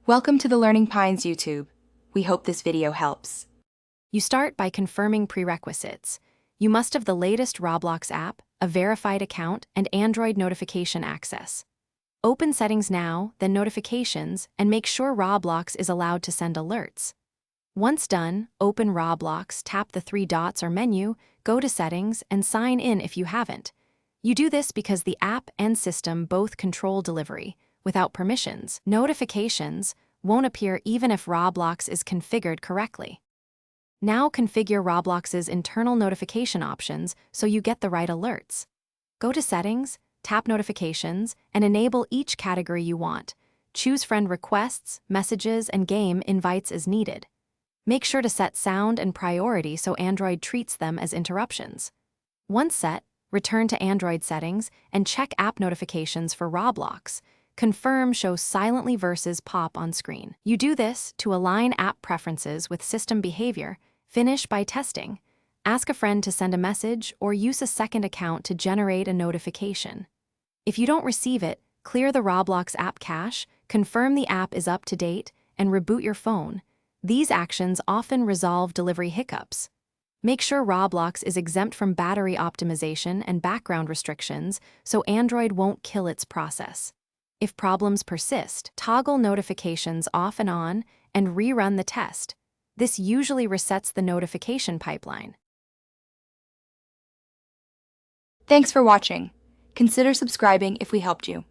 Welcome to the Learning Pines YouTube. We hope this video helps. You start by confirming prerequisites. You must have the latest Roblox app, a verified account, and Android notification access. Open Settings now, then Notifications, and make sure Roblox is allowed to send alerts. Once done, open Roblox, tap the three dots or menu, go to Settings, and sign in if you haven't. You do this because the app and system both control delivery. Without permissions, notifications won't appear even if Roblox is configured correctly. Now configure Roblox's internal notification options so you get the right alerts. Go to Settings, tap Notifications, and enable each category you want. Choose Friend Requests, Messages, and Game Invites as needed. Make sure to set sound and priority so Android treats them as interruptions. Once set, return to Android settings and check app notifications for Roblox. Confirm shows silently versus pop on screen. You do this to align app preferences with system behavior. Finish by testing. Ask a friend to send a message or use a second account to generate a notification. If you don't receive it, clear the Roblox app cache, confirm the app is up to date, and reboot your phone. These actions often resolve delivery hiccups. Make sure Roblox is exempt from battery optimization and background restrictions so Android won't kill its process. If problems persist, toggle notifications off and on and rerun the test. This usually resets the notification pipeline. Thanks for watching. Consider subscribing if we helped you.